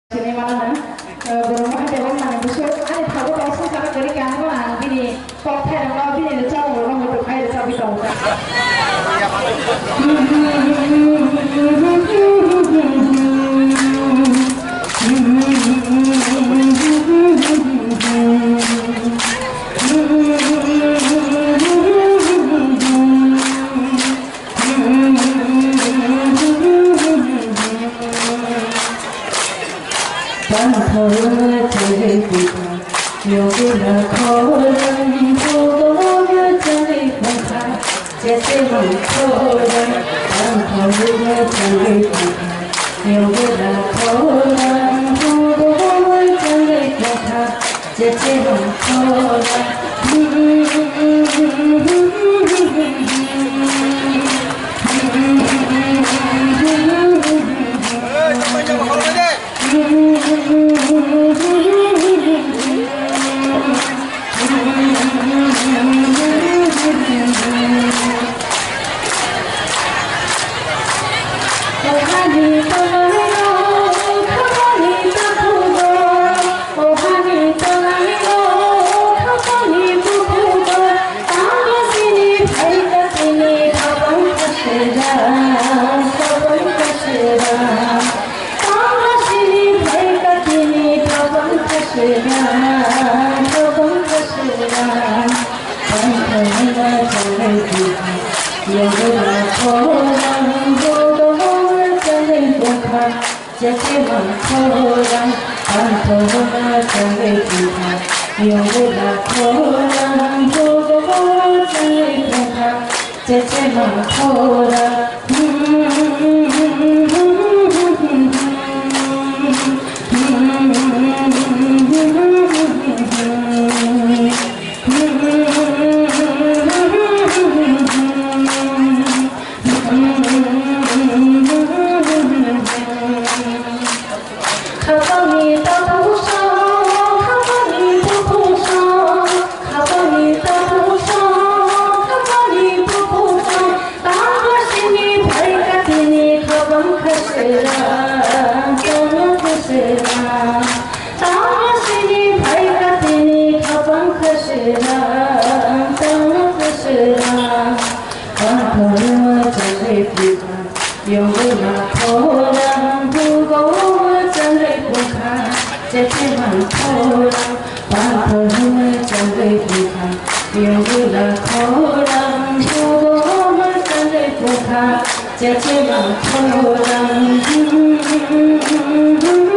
Sini mana belum ada yang mana besok ada tahu tahu sih kalau dari kan mana bini kok ada orang bini ada tahu orang itu ada tahu tahu Hãy subscribe cho kênh Ghiền Mì Gõ để không bỏ lỡ những video hấp dẫn.